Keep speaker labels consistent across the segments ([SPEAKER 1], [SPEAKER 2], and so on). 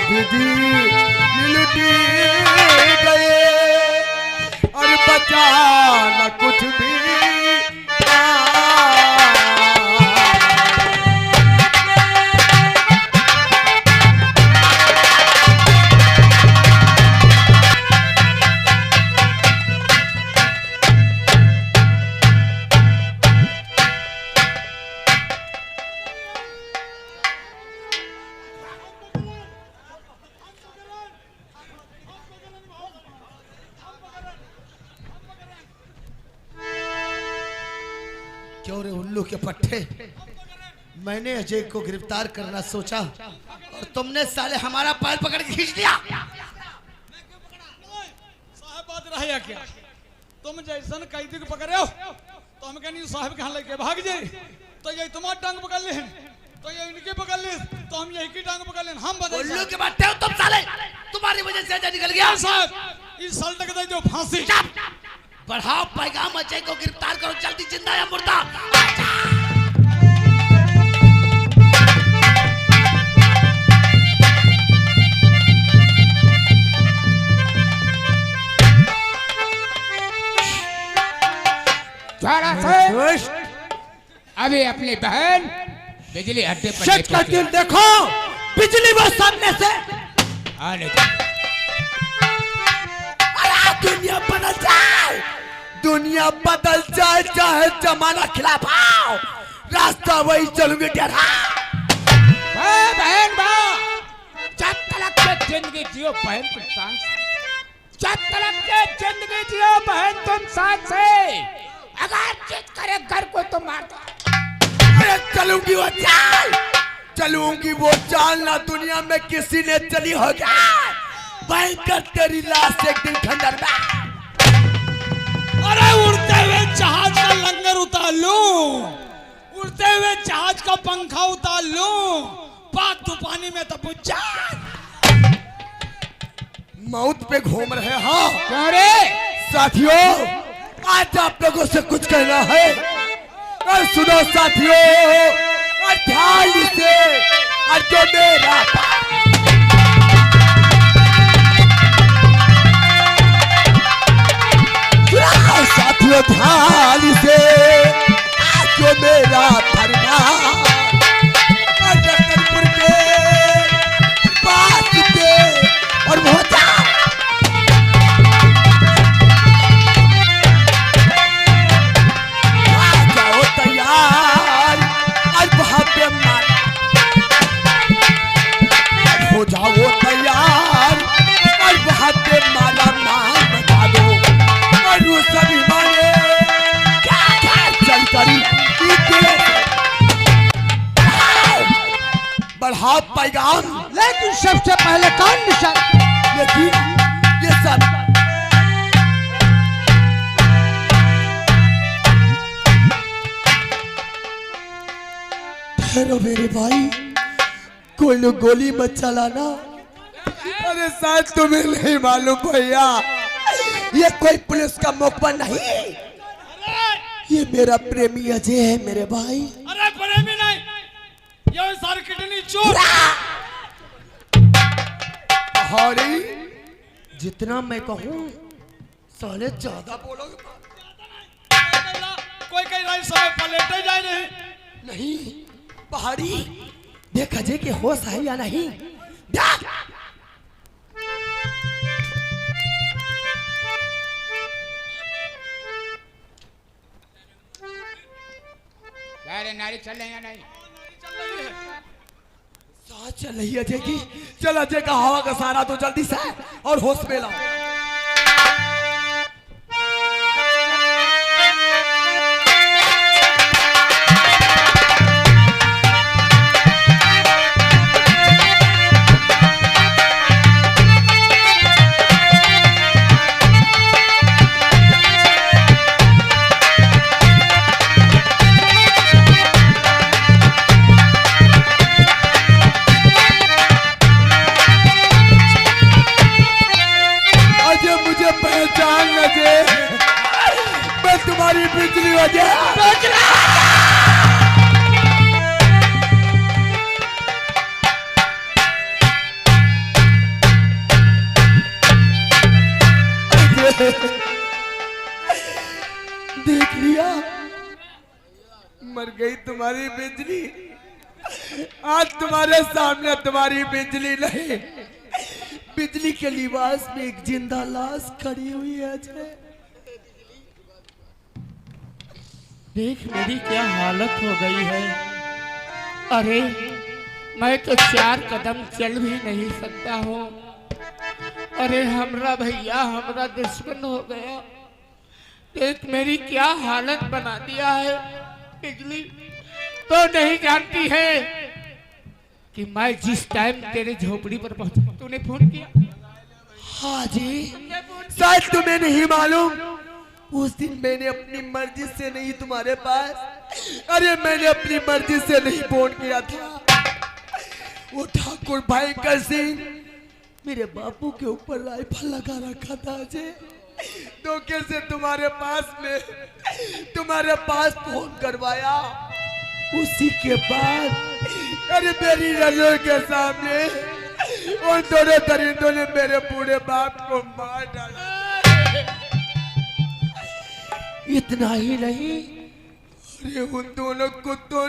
[SPEAKER 1] विधि लुटी गए और बचा न कुछ भी। क्यों रे उल्लू के पट्टे, मैंने अजय को गिरफ्तार करना सोचा और तुमने साले हमारा पैर पकड़ के खींच दिया।
[SPEAKER 2] साहब बात रहा क्या? तुम जैसन कैदी को पकड़े हो तो हम कहनी साहब कहाँ लेके भाग जाए, तो ये तुम्हारा टांग पकड़ ले, तो ये इनके पकड़ ले, तो हम यही की टांग पकड़ ले। हम बदल
[SPEAKER 1] उल्लू के पट्टे हो तुम साले, तुम्हारी वजह से अजय निकल गया।
[SPEAKER 2] साहब इस साल तक दे दो फांसी।
[SPEAKER 1] बढ़ाओ पैगाम, अजय को गिरफ्तार करो जल्दी, जिंदा या मुर्दा।
[SPEAKER 3] अभी अपनी बहन बिजली अड्डे पर
[SPEAKER 1] शक का दिन देखो, बिजली वो सामने से
[SPEAKER 3] आने
[SPEAKER 1] दुनिया बदल जाए, दुनिया बदल जाए, चाहे जमाना खिलाफ आओ, रास्ता वही चलूंगी।
[SPEAKER 3] बहन बा जब तलक के जिंदगी जियो बहन तुम सांस, जब तलक के जिंदगी जियो बहन तुम सांस से, अगर जिद करे घर को तो मार दो।
[SPEAKER 1] चलूंगी वो चाल, चलूंगी वो चाल ना दुनिया में किसी ने चली होगा। भयंकर तेरी लाश एक दिन खंडर में।
[SPEAKER 2] अरे उड़ते हुए जहाज का लंगर उतार लूं, उड़ते हुए जहाज का पंखा उतार लूं, पाक तू पानी में तो बुझ जा।
[SPEAKER 1] मौत पे घूम रहे हो
[SPEAKER 3] क्यों रे
[SPEAKER 1] साथियों, आज आप लोगों से कुछ कहना है और सुनो साथियों, और ध्यान से, और जो मेरा साथियों ध्यान से, जो मेरा फरमान रतनपुर के पास के और वो जाओ तैयार, और वहां पे हो जाओ तैयार, और वहां पे माला माल बता दो, और वो सभी माने क्या क्या चल करी बढ़ाओ पैगाम,
[SPEAKER 3] लेकिन सबसे पहले कौन निशान?
[SPEAKER 1] लेकिन ये सब ठहरो मेरे भाई, कोई लोग गोली मत चलाना। अरे शायद तुम्हें नहीं मालूम भैया, ये कोई पुलिस का मौका नहीं, ये मेरा प्रेमी अजय है मेरे भाई।
[SPEAKER 2] अरे प्रेमी नहीं, ये सारी किडनी चोर।
[SPEAKER 1] हरी जितना मैं कहूँ साले ज्यादा बोलोगे।
[SPEAKER 2] कोई कहीं राइट समय पलटे जाए नहीं।
[SPEAKER 1] नहीं पहाड़ी, देख अजय के होश है या नहीं। देख
[SPEAKER 3] अरे नारी चल रही है नहीं?
[SPEAKER 1] सांस चल रही है अजय की। चल अजय का हवा का सहारा तो जल्दी से और होश में लाओ। तुम्हारी बिजली, आज तुम्हारे सामने तुम्हारी बिजली नहीं, बिजली के लिबास में एक जिंदा लाश खड़ी हुई है अजय।
[SPEAKER 3] देख मेरी क्या हालत हो गई है। अरे मैं तो 4 कदम चल भी नहीं सकता हूँ। अरे हमरा भैया हमरा दुश्मन हो गया। देख मेरी क्या हालत बना दिया है। बिजली तो नहीं जानती है कि मैं जिस टाइम तेरे झोपड़ी पर पहुंचा, तूने फोन किया?
[SPEAKER 1] हाँ जी, शायद तुम्हें नहीं मालूम, उस दिन मैंने अपनी मर्जी से नहीं तुम्हारे पास, अरे मैंने अपनी मर्जी से नहीं फोन किया था। वो ठाकुर भयंकर सिंह मेरे बापू के ऊपर राइफल लगा रखा था अजय। धोखे से तुम्हारे पास फोन करवाया। उसी के बाद अरे मेरी नजर के सामने उन दोनों दरिंदों ने मेरे बूढ़े बाप को मार डाला। इतना ही नहीं, अरे उन दोनों कुत्तों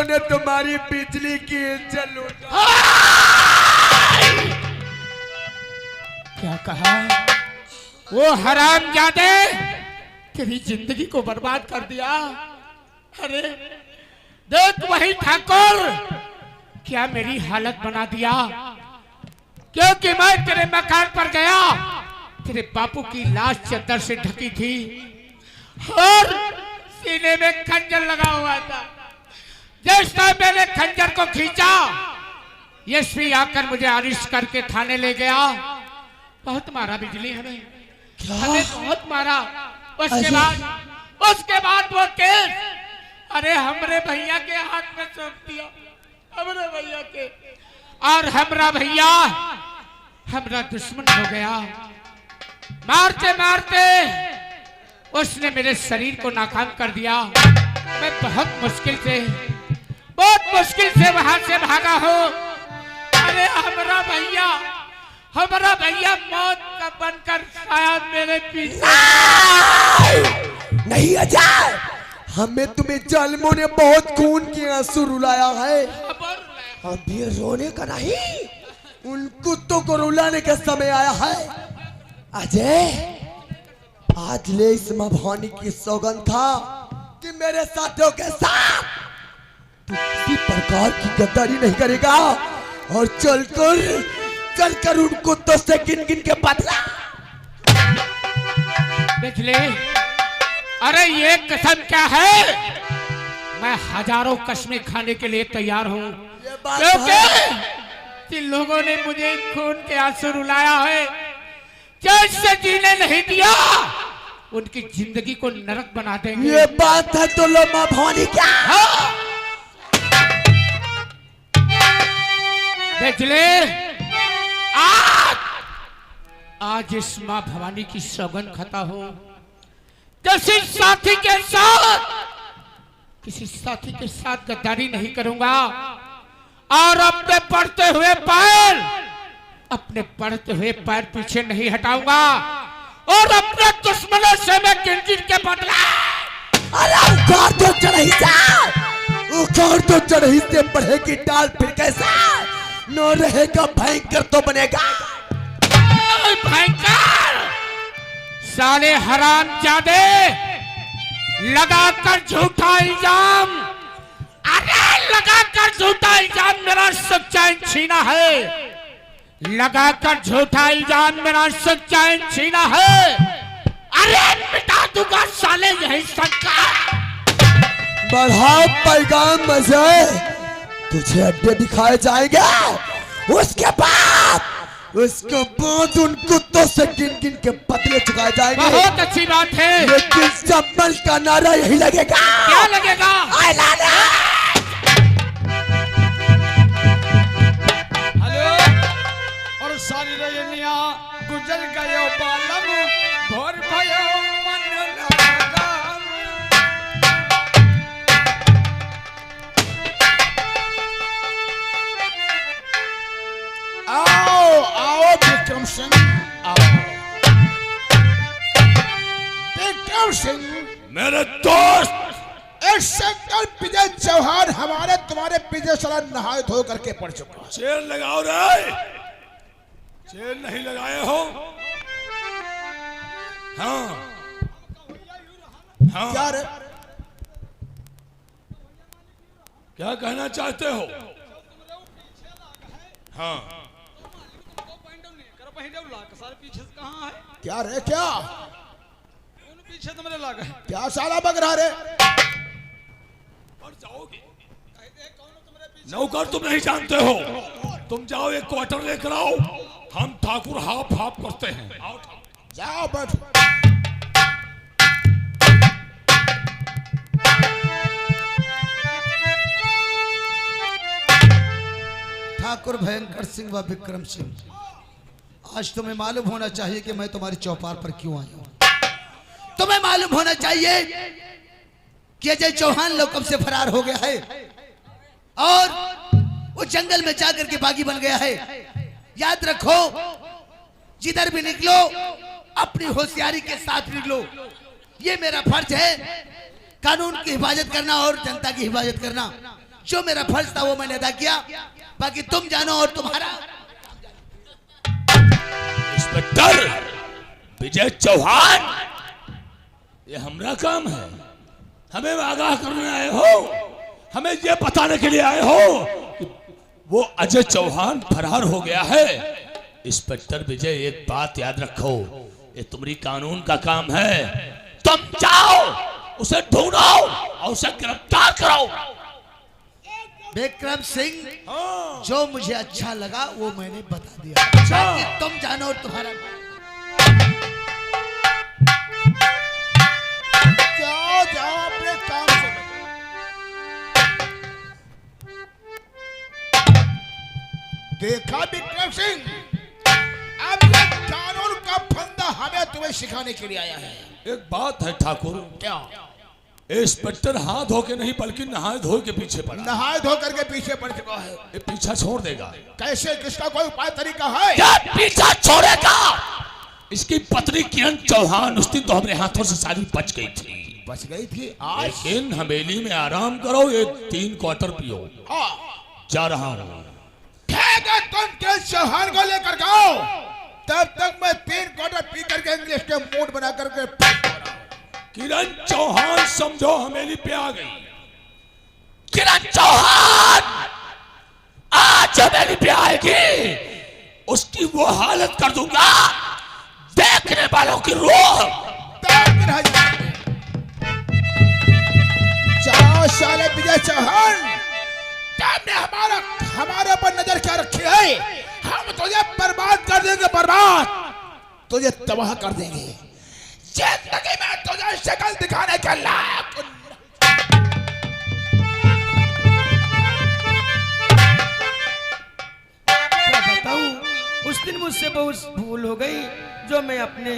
[SPEAKER 1] ने तुम्हारी बिजली की इज्जत लूटा।
[SPEAKER 3] क्या कहा? वो हरामजादे तेरी जिंदगी को बर्बाद कर दिया। अरे देख वही ठाकुर क्या मेरी हालत बना दिया, क्योंकि मैं तेरे मकान पर गया, तेरे बापू की लाश चादर से ढकी थी और सीने में खंजर लगा हुआ था। जैसे मैंने खंजर को खींचा, यशवी आकर मुझे अरेस्ट करके थाने ले गया। बहुत मारा बिजली हमें, बहुत मारा। उसके बाद वो केस अरे हमरे भैया के हाथ में सौंप दिया, हमरे भैया के। और हमरा भैया हमरा दुश्मन हो गया। मारते मारते उसने मेरे शरीर को नाकाम कर दिया। मैं बहुत मुश्किल से वहां से भागा हूँ। अरे हमरा भैया मौत का बनकर शायद मेरे पीछे।
[SPEAKER 1] नहीं अजय, हमें तुम्हें जालिमों ने बहुत खून के आंसू रुलाया है। अब ये रोने का नहीं, उन कुत्तों को रुलाने का समय आया है। अजय, आज ले इस मां भवानी की सौगंध था कि मेरे साथियों के साथ तू किसी प्रकार की गद्दारी नहीं करेगा और चलकर उन कुत्तों से गिन के बदला।
[SPEAKER 3] देख ले, अरे ये कसम क्या है? मैं हजारों कस्में खाने के लिए तैयार हूँ, क्योंकि जिन लोगों ने मुझे खून के आंसू रुलाया है, चैन से जीने नहीं दिया, उनकी जिंदगी को नरक बना देंगे।
[SPEAKER 1] ये बात है तो लो मां भवानी क्या?
[SPEAKER 3] देख ले, आज इस मां भवानी की सौगंध खाता हूँ, किसी साथी के साथ गद्दारी नहीं करूंगा और अपने पढ़ते हुए पैर पीछे नहीं हटाऊंगा और अपने दुश्मनों से मैं गिन के बदला।
[SPEAKER 1] अरे उखाड़ तो चढ़ी से बढ़ेगी डाल, फिर कैसा न रहेगा भयंकर तो बनेगा
[SPEAKER 3] भयंकर। साले हरामजादे, लगाकर झूठा इल्जाम मेरा सच्चा छीना है। लगाकर झूठा इल्जाम मेरा सच्चा छीना है। अरे मिटा दूंगा साले यही सरकार।
[SPEAKER 1] बढ़ाओ पैगाम अजय, तुझे अड्डे दिखाए जाएंगे। उसके बाद उन कुत्तों से गिन के बदले चुकाए जाएंगे।
[SPEAKER 3] बहुत अच्छी बात है,
[SPEAKER 1] लेकिन चप्पल का नारा यही लगेगा।
[SPEAKER 3] क्या लगेगा?
[SPEAKER 2] हेलो, और सारी रजनिया गुजर गयो बालम, भोर भयो मन लगाम। आओ विक्रम सिंह, आओ विक्रम सिंह।
[SPEAKER 4] मेरे दोस्त,
[SPEAKER 3] इंस्पेक्टर विजय चौहान हमारे तुम्हारे पीछे साला नहाए धो करके पड़ चुका है।
[SPEAKER 4] चेन लगाओ रे, चेन नहीं लगाए हो? हाँ हाँ,
[SPEAKER 3] क्या रे?
[SPEAKER 4] क्या कहना चाहते हो? हाँ,
[SPEAKER 2] पीछे से कहाँ है?
[SPEAKER 3] क्या रे? क्या
[SPEAKER 2] पीछे तो मेरे लाग है।
[SPEAKER 3] क्या साला बग रहा रे?
[SPEAKER 4] और जाओगे? नौकर तुम नहीं जानते हो, तुम जाओ एक क्वार्टर लेकर आओ, हम ठाकुर हाफ हाफ करते हैं। आओ ठाकुर।
[SPEAKER 3] जाओ बैठो।
[SPEAKER 1] ठाकुर भयंकर सिंह व विक्रम सिंह, आज तुम्हें मालूम होना चाहिए कि मैं तुम्हारी चौपाल पर क्यों आया हूं। तुम्हें मालूम होना चाहिए कि अजय चौहान लोग कब से फरार हो गया है और वो जंगल में जाकर के बागी बन गया है। याद रखो, जिधर भी निकलो अपनी होशियारी के साथ निकलो। ये मेरा फर्ज है, कानून की हिफाजत करना और जनता की हिफाजत करना। जो मेरा फर्ज था वो मैंने अदा किया, बाकी तुम जानो और तुम्हारा।
[SPEAKER 4] इंस्पेक्टर विजय चौहान, ये हमारा काम है, हमें आगाह करने आए हो, हमें ये बताने के लिए आए हो कि वो अजय चौहान फरार हो गया है। इंस्पेक्टर विजय, एक बात याद रखो, ये तुम्हारी कानून का काम है। तुम जाओ, उसे ढूंढो और उसे गिरफ्तार कराओ।
[SPEAKER 1] विक्रम सिंह,
[SPEAKER 4] हाँ।
[SPEAKER 1] जो मुझे अच्छा लगा वो मैंने बता दिया, बाकी तुम जानो और तुम्हारा।
[SPEAKER 3] जाओ जाओ अपने काम से। देखा विक्रम सिंह, अब ये कानून का फंदा हमें तुम्हें सिखाने के लिए आया है।
[SPEAKER 4] एक बात है ठाकुर,
[SPEAKER 3] क्या?
[SPEAKER 4] इंस्पेक्टर हाथ धो के नहीं बल्कि नहाए धो के पीछे पड़ा।
[SPEAKER 3] नहाए धो करके पीछे पड़ चुका है।
[SPEAKER 4] ये पीछा छोड़ देगा?
[SPEAKER 3] कैसे? किसका कोई उपाय तरीका है?
[SPEAKER 4] क्या पीछा छोड़ेगा? इसकी पत्नी किरण चौहान उस दिन तो हमारे हाथों से सारी बच गई थी।
[SPEAKER 3] बच गई थी? आज
[SPEAKER 4] लेकिन हवेली में आराम करो, ये 3 क्वार्टर पियो।
[SPEAKER 3] हाँ,
[SPEAKER 4] जा रहा हूँ।
[SPEAKER 3] ठीक है, तुम किरण चौहान को लेकर जाओ, तब तक मैं 3 क्वार्टर पी करके इंग्लिश के मूड बना करके
[SPEAKER 4] किरण चौहान समझो हवेली पे आ गई। किरण चौहान आज हवेली पे आएगी, उसकी वो हालत कर दूंगा, देखने वालों की रूह
[SPEAKER 3] रह जाएंगे। जाओ साले विजय चौहान, तुमने हमारे पर नजर क्या रखी है? हम तुझे बर्बाद कर देंगे, बर्बाद, तुझे तबाह कर देंगे। जिंदगी में तुझे शक्ल दिखाने के लायक
[SPEAKER 5] क्या बताऊं, उस दिन मुझसे बहुत भूल हो गई जो मैं अपने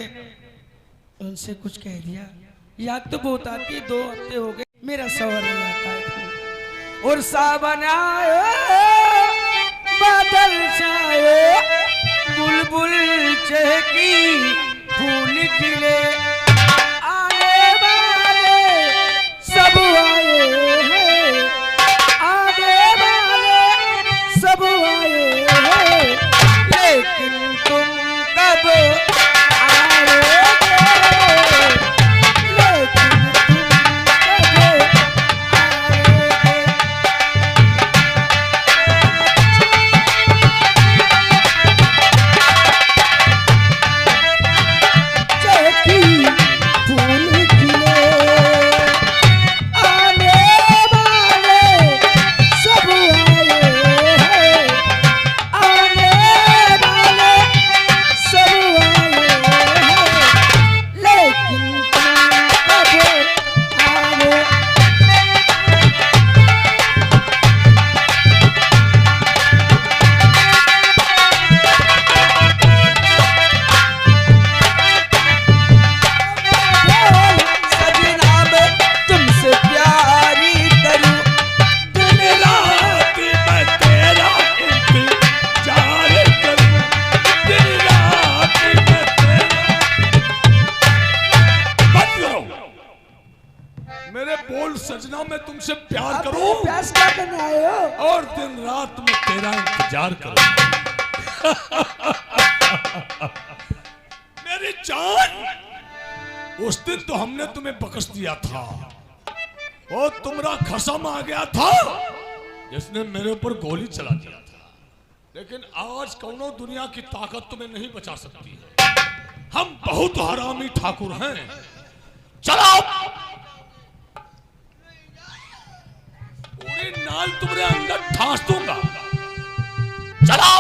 [SPEAKER 5] उनसे कुछ कह दिया। याद तो बहुत आती है, 2 हफ्ते हो गए मेरा सवाल नहीं आता है। और सावन आए, बादल छाए, बुलबुल चहकी, फूल खिले, आने वाले सब आए हैं, आने वाले सब आए हैं, लेकिन तुम कब आओगे? लेकिन तुम कब आओगे? चहकी फूल खिले,
[SPEAKER 4] तुझसे प्यार
[SPEAKER 1] आप
[SPEAKER 4] करूं
[SPEAKER 1] मेरे प्यास क्या करने आए हो?
[SPEAKER 4] और दिन रात में तेरा इंतजार करूं। मेरी जान, उस दिन तो हमने तुम्हें बख्श दिया था और तुम्हारा खसम आ गया था जिसने मेरे ऊपर गोली चला दिया था, लेकिन आज कौनो दुनिया की ताकत तुम्हें नहीं बचा सकती है। हम बहुत हरामी ठाकुर हैं। चलो, पूरी नाल तुम्हारे अंदर ठास दूंगा। चलो।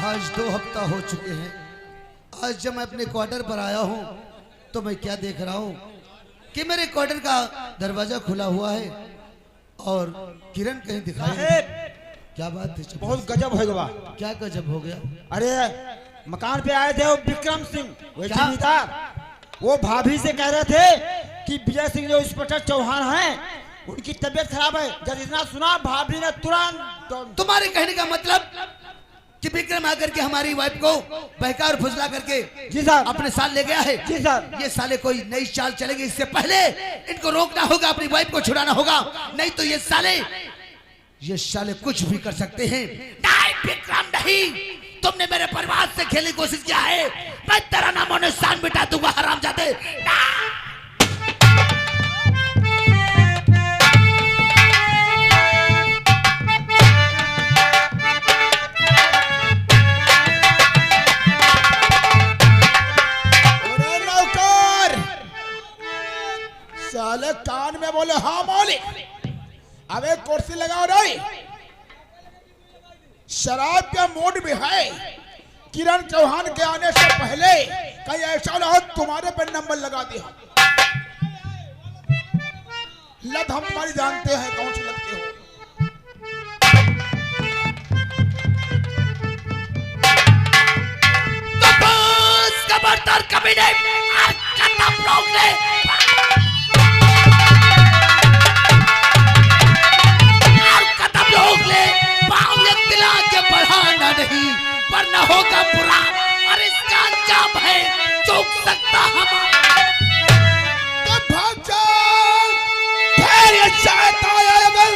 [SPEAKER 1] आज 2 हफ्ता हो चुके हैं। आज जब मैं अपने क्वार्टर पर आया हूँ तो मैं क्या देख रहा हूँ कि मेरे क्वार्टर का दरवाजा खुला हुआ है और किरण कहीं दिखाई नहीं। क्या बात है?
[SPEAKER 6] बहुत गजब हो गया।
[SPEAKER 1] क्या गजब हो गया?
[SPEAKER 6] अरे मकान पे आए थे वो विक्रम सिंह, वो
[SPEAKER 1] क्या?
[SPEAKER 6] जमींदार, वो भाभी से कह रहे थे कि विजय सिंह जो इंस्पेक्टर चौहान हैं उनकी तबीयत खराब है। जब इतना सुना भाभी ने तुरंत।
[SPEAKER 1] तुम्हारे कहने का मतलब कि विक्रम आकर के हमारी वाइफ को बहका और फुसला करके
[SPEAKER 6] जी सर।
[SPEAKER 1] अपने साथ ले गया है।
[SPEAKER 6] जी सर।
[SPEAKER 1] ये साले कोई नई चाल चलेगी, इससे पहले इनको रोकना होगा, अपनी वाइफ को छुड़ाना होगा, नहीं तो ये साले कुछ भी कर सकते हैं। नहीं विक्रम नहीं, तुमने मेरे परिवार से खेलने की कोशिश किया है, मैं तेरा नामो निशान मिटा दूंगा हरामजादे।
[SPEAKER 6] अरे नौकर, साले कान में बोले हाँ मौलिक। अबे कुर्सी लगाओ रे। शराब का मूड भी है। किरण चौहान के आने से पहले कहीं ऐसा ना हो तुम्हारे पे नंबर लगा दिया। लत हम तुम्हारी जानते हैं कौन सी लगती हो।
[SPEAKER 1] तो बस खबरदार कभी नहीं, खत्म लोग ने दिला के बढ़ाना नहीं, वरना होगा बुरा और इसका अंजाम है चूक सकता हमारा।
[SPEAKER 6] तो भाग जाओ, फिर ये शैतान अगर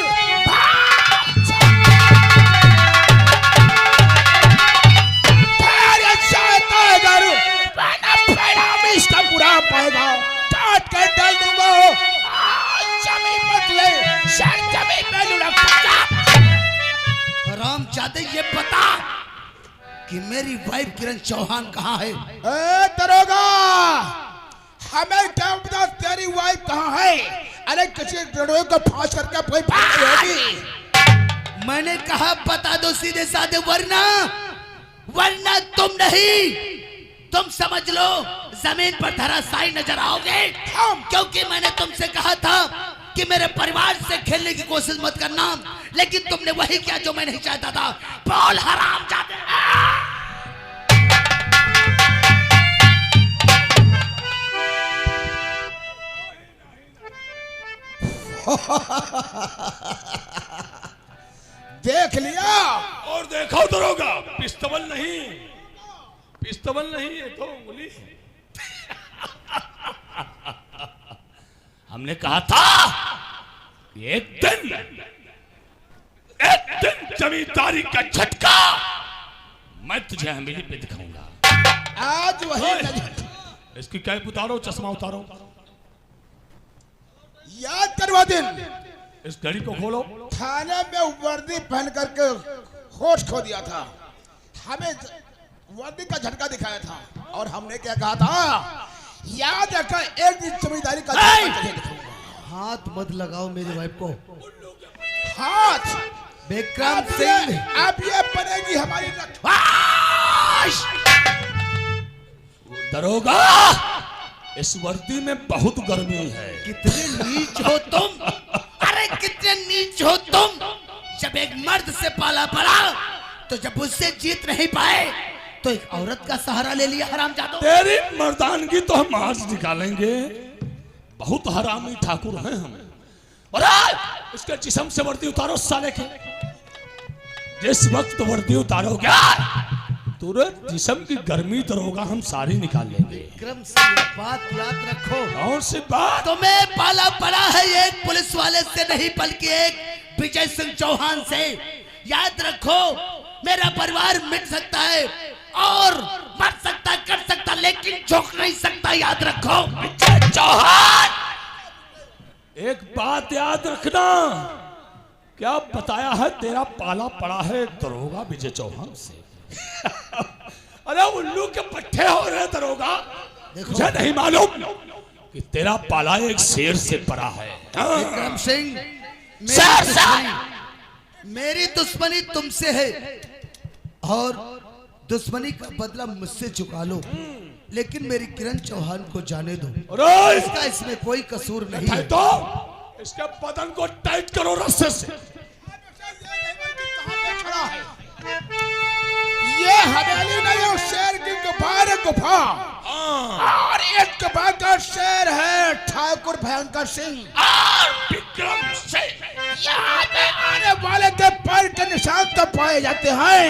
[SPEAKER 6] भाग जाओ, फिर ये शैतान अगर बना फैला इसका बुरा पाएगा, काट कर डाल दूंगा। जमीन मत ले, शर जमीन में लुढ़क पड़ा।
[SPEAKER 1] हरामजादे, ये बता कि मेरी वाइफ किरण चौहान कहाँ है?
[SPEAKER 6] ए दरोगा, हमें क्या पता तेरी वाइफ कहाँ है? अरे किसी दरोगे को फांस करके कोई बात होगी।
[SPEAKER 1] मैंने कहा बता दो सीधे साधे, वरना तुम नहीं, तुम समझ लो जमीन पर धराशायी नजर आओगे। क्योंकि मैंने तुमसे कहा था कि मेरे परिवार से खेलने की कोशिश मत करना, लेकिन तुमने वही किया जो मैं नहीं चाहता था। बोल हरामजादे।
[SPEAKER 6] देख लिया
[SPEAKER 4] और देखो दरोगा, पिस्तौल नहीं है तो उंगली। हमने कहा था एक दिन जमींदारी का झटका मैं तुझे हवेली पे दिखाऊंगा।
[SPEAKER 6] आज वही
[SPEAKER 4] इसकी कैप उतारो, चश्मा उतारो,
[SPEAKER 6] याद करवा दिन
[SPEAKER 4] इस घड़ी को खोलो।
[SPEAKER 6] थाने में वर्दी पहन करके होश खो दिया था। हमें वर्दी का झटका दिखाया था और हमने क्या कहा था, याद रखा एक दिन जमींदारी का झटका दिखाऊंगा।
[SPEAKER 1] हाथ मत लगाओ मेरी वाइफ को।
[SPEAKER 6] हाथ
[SPEAKER 1] विक्रम सिंह,
[SPEAKER 6] अब ये बनेगी हमारी
[SPEAKER 4] दरोगा, इस वर्दी में बहुत गर्मी है।
[SPEAKER 1] कितने नीच हो तुम, अरे कितने नीच हो तुम। जब एक मर्द से पाला पड़ा तो जब उससे जीत नहीं पाए तो एक औरत का सहारा ले लिया। हरामजादो,
[SPEAKER 4] तेरी मर्दानगी तो हम आज निकालेंगे। बहुत हरामी ठाकुर हैं हम। और इसके जिस्म से वर्दी उतारो साले के, जिस वक्त वर्दी उतारोगे तुरंत जिस्म की गर्मी दरोगा हम सारी निकाल लेंगे।
[SPEAKER 1] विक्रम सिंह बात याद रखो।
[SPEAKER 4] कौन सी बात?
[SPEAKER 1] तुम्हें पाला पड़ा है एक पुलिस वाले से नहीं बल्कि एक विजय सिंह चौहान से। याद रखो मेरा परिवार मिट सकता है और मर सकता कर सकता लेकिन झुक नहीं सकता। याद रखो
[SPEAKER 4] विजय चौहान, एक बात याद रखना, क्या बताया है तेरा पाला पड़ा है दरोगा विजय चौहान से। अरे उल्लू के पट्टे हो रहे दरोगा, मुझे नहीं मालूम कि तेरा पाला एक शेर से पड़ा है।
[SPEAKER 1] विक्रम सिंह मेरी दुश्मनी तुमसे है और दुश्मनी का बदला मुझसे चुका लो, लेकिन मेरी किरण चौहान को जाने दो।
[SPEAKER 4] अरे
[SPEAKER 1] इसका इसमें कोई कसूर नहीं है।
[SPEAKER 4] तो इसके बदन को टाइट करो रस्से से।
[SPEAKER 6] ये हवेली नहीं है, शेर की गुफा है, गुफा। और एक गुफा का शेर है ठाकुर भयंकर सिंह
[SPEAKER 4] और विक्रम सिंह।
[SPEAKER 6] यहाँ पे आने वाले के पैर के निशान तो पाए जाते हैं,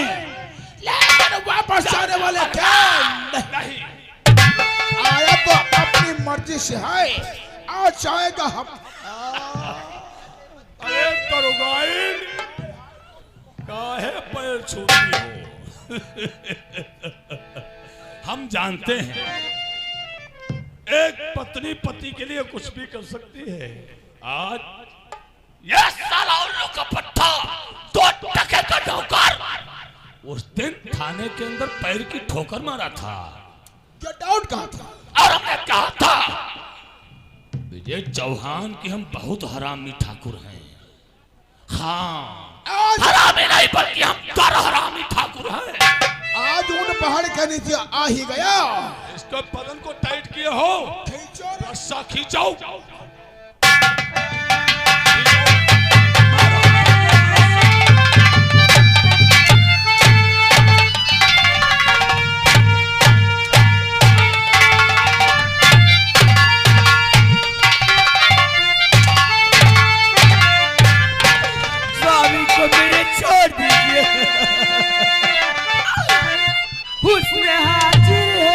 [SPEAKER 6] लेकिन वापस आने वाले के नहीं। आया तो अपनी मर्जी से है, आ जाएगा हम।
[SPEAKER 4] अरे दरोगाइन, काहे पैर छूती हो? हम जानते हैं एक पत्नी पति के लिए कुछ भी कर सकती है। आज यह साला उल्लू का पट्टा, दो टके का नौकर उस दिन थाने के अंदर पैर की ठोकर मारा था।
[SPEAKER 6] गेट आउट कहा था
[SPEAKER 4] और हमने कहा था विजय चौहान की हम बहुत हरामी ठाकुर हैं। हाँ, हरामी नहीं बल्कि हम दर हरामी ठाकुर हैं।
[SPEAKER 6] आज उन पहाड़ के नीचे आ ही गया।
[SPEAKER 4] इसके बदन को टाइट किए हो,
[SPEAKER 6] खींचो
[SPEAKER 4] रस्सा खींचो।
[SPEAKER 5] स्वामी को मेरे छोड़ दीजिए, उसमें हाजिर है।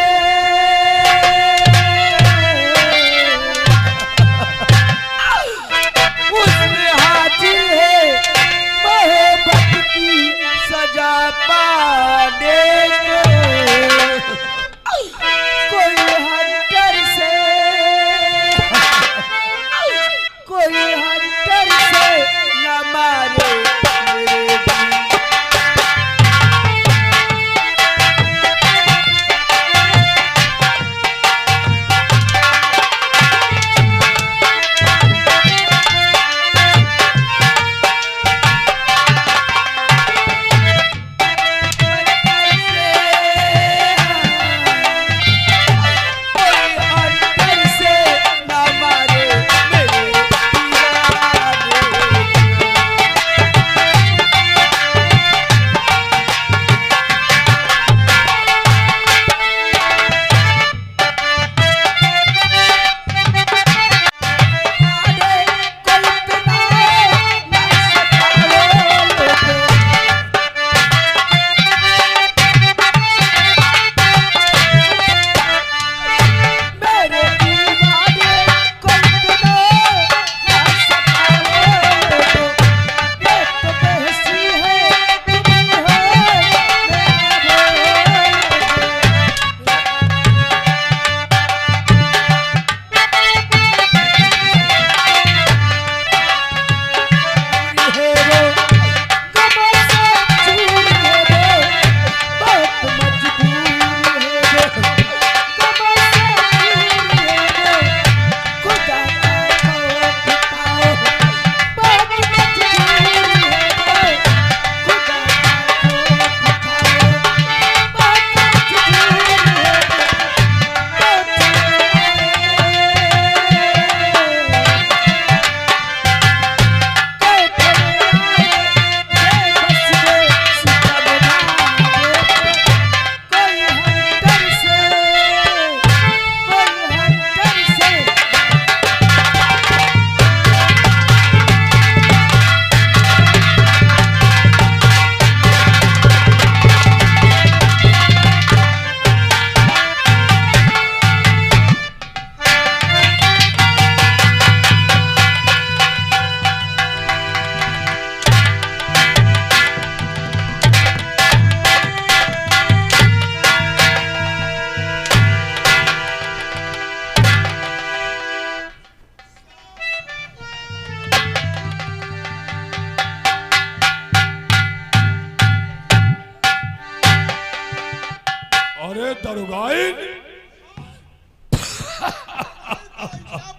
[SPEAKER 4] अरे दरोगाई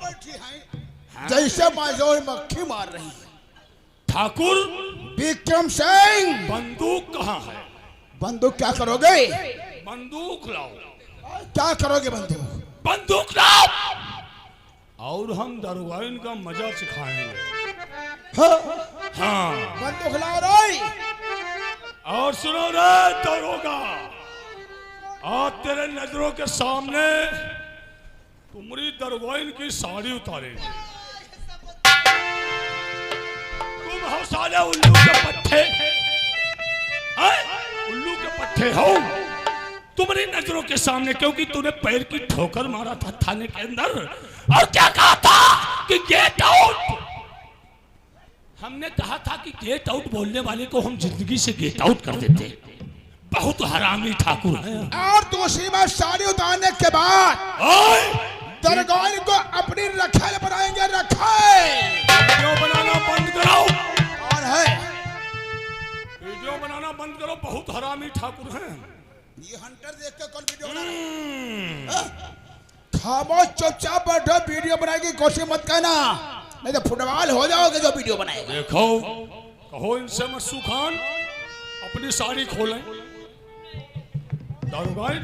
[SPEAKER 6] बैठी हैं जैसे बाजोर मक्खी मार रही है।
[SPEAKER 4] ठाकुर
[SPEAKER 6] विक्रम सिंह,
[SPEAKER 4] बंदूक कहाँ है?
[SPEAKER 6] बंदूक क्या करोगे?
[SPEAKER 4] बंदूक लाओ।
[SPEAKER 6] क्या करोगे बंदूक?
[SPEAKER 4] बंदूक लाओ और हम दरोगाइन का मजा सिखाएंगे। हाँ
[SPEAKER 6] बंदूक लाओ रे।
[SPEAKER 4] और सुनो रे दरोगा, आज तेरे नजरों के सामने तुम्हारी दरोगाइन की साड़ी उतारेंगे। तुम हो साले उल्लू के पट्टे, उल्लू के पट्टे हो तुम्हारी नजरों के सामने, क्योंकि तूने पैर की ठोकर मारा था थाने के अंदर और क्या कहा था कि गेट आउट। हमने कहा था कि गेट आउट बोलने वाले को हम जिंदगी से गेट आउट कर देते। बहुत हरामी ठाकुर है।
[SPEAKER 6] और दूसरी बात, साड़ी उतारने के बाद दरगाह को अपनी रखैल बनाएंगे। रखैल
[SPEAKER 4] वीडियो बनाना बंद करो।
[SPEAKER 6] और है
[SPEAKER 4] वीडियो बनाना बंद करो, बहुत हरामी ठाकुर हैं।
[SPEAKER 6] ये हंटर देख के कौन वीडियो बना रहा है? खामोश चुपचाप बैठो, वीडियो बनाने की कोशिश मत करना, नहीं तो फुटबॉल हो जाओगे जो वीडियो बनाएगा।
[SPEAKER 4] देखो कहो इनसे मस्सू खान अपनी साड़ी खोलें। दारुगाइन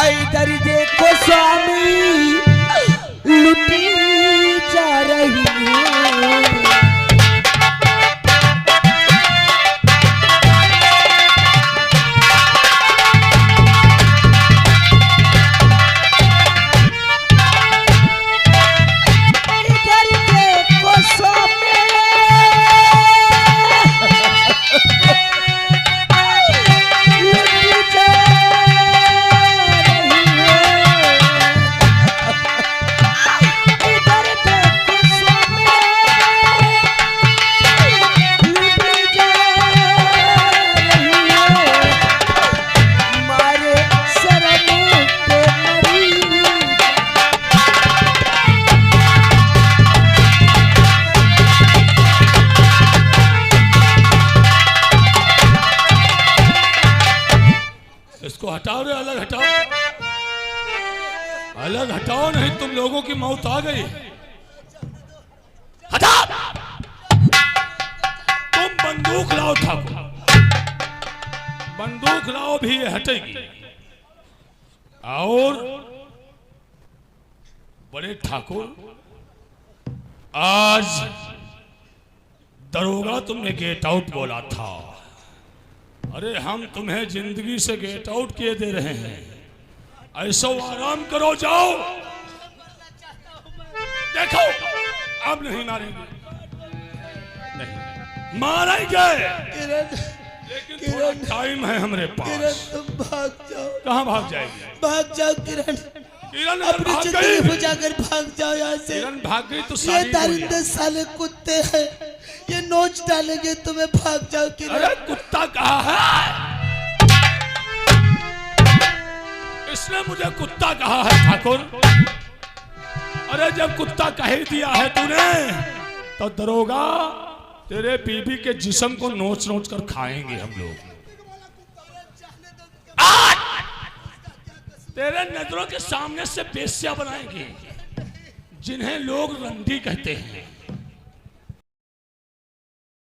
[SPEAKER 1] इधर देखो स्वामी लुटी जा रही है। इधर देखो स्वामी लुटी जा
[SPEAKER 4] इसको हटाओ रे, अलग हटाओ, अलग हटाओ, नहीं तुम लोगों की मौत आ गई। हटाओ, तुम बंदूक लाओ ठाकुर, बंदूक लाओ भी ये हटेगी। और बड़े ठाकुर, आज दरोगा तुमने गेट आउट बोला था, अरे हम तुम्हें जिंदगी से गेट आउट किए दे रहे हैं। ऐसो आराम करो, जाओ। देखो अब नहीं मारेंगे, नहीं मारेंगे, लेकिन थोड़ा टाइम है हमारे पास।
[SPEAKER 1] तुम भाग जाओ।
[SPEAKER 4] कहाँ भाग जाएगी?
[SPEAKER 1] भाग जाओ किरण,
[SPEAKER 4] किरण
[SPEAKER 1] अपनी
[SPEAKER 4] भाग
[SPEAKER 1] जिंदगी
[SPEAKER 4] गई।
[SPEAKER 1] बुझाकर भाग जाओ यहाँ से।
[SPEAKER 4] किरण भाग गई तो
[SPEAKER 1] ये
[SPEAKER 4] सारी
[SPEAKER 1] दरिंदे साले कुत्ते हैं, ये नोच डालेंगे तुम्हें। भाग जाओ किरण।
[SPEAKER 4] अरे कुत्ता कहाँ है? इसने मुझे कुत्ता कहा है ठाकुर। अरे जब कुत्ता कह दिया है तूने तो दरोगा तेरे बीबी के जिस्म को नोच नोच कर खाएंगे हम लोग। तेरे नजरों के सामने से बेस्या बनाएंगे, जिन्हें लोग रंडी कहते हैं।